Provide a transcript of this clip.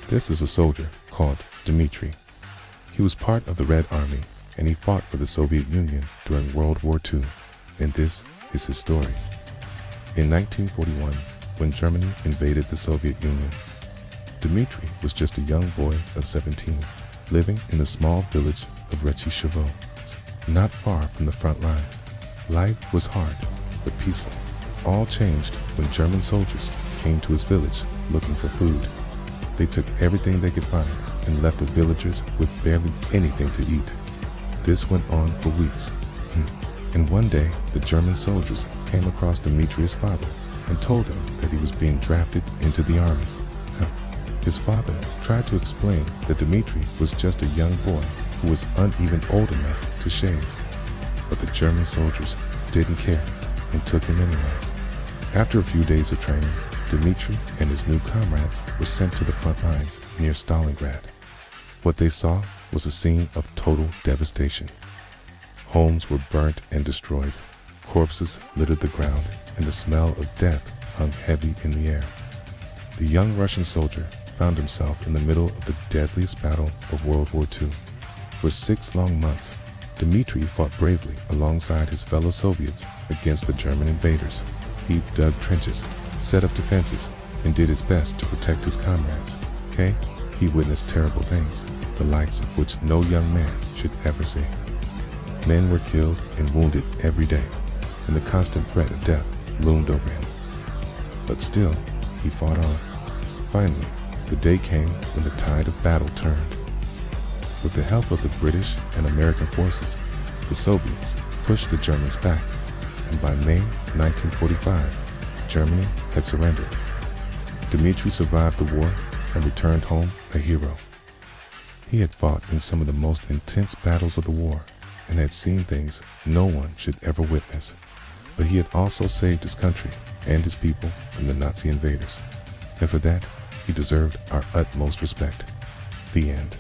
This is a soldier called Dimitri. He was part of the Red Army, and he fought for the Soviet Union during World War II, and this is his story. In 1941, when Germany invaded the Soviet Union, Dimitri was just a young boy of 17, living in the small village of Rechishevo, not far from the front line. Life was hard, but peaceful. All changed when German soldiers came to his village looking for food. They took everything they could find and left the villagers with barely anything to eat. This went on for weeks. And one day, the German soldiers came across Dimitri's father and told him that he was being drafted into the army. His father tried to explain that Dimitri was just a young boy who was uneven old enough to shave. But the German soldiers didn't care and took him anyway. After a few days of training, Dimitri and his new comrades were sent to the front lines near Stalingrad. What they saw was a scene of total devastation. Homes were burnt and destroyed, corpses littered the ground, and the smell of death hung heavy in the air. The young Russian soldier found himself in the middle of the deadliest battle of World War II. For 6 long months, Dimitri fought bravely alongside his fellow Soviets against the German invaders. He dug trenches, set up defenses, and did his best to protect his comrades. He witnessed terrible things, the likes of which no young man should ever see. Men were killed and wounded every day, and the constant threat of death loomed over him. But still, he fought on. Finally, the day came when the tide of battle turned. With the help of the British and American forces, the Soviets pushed the Germans back, and by May 1945, Germany had surrendered. Dimitri survived the war and returned home a hero. He had fought in some of the most intense battles of the war and had seen things no one should ever witness. But he had also saved his country and his people from the Nazi invaders, and for that, he deserved our utmost respect. The end.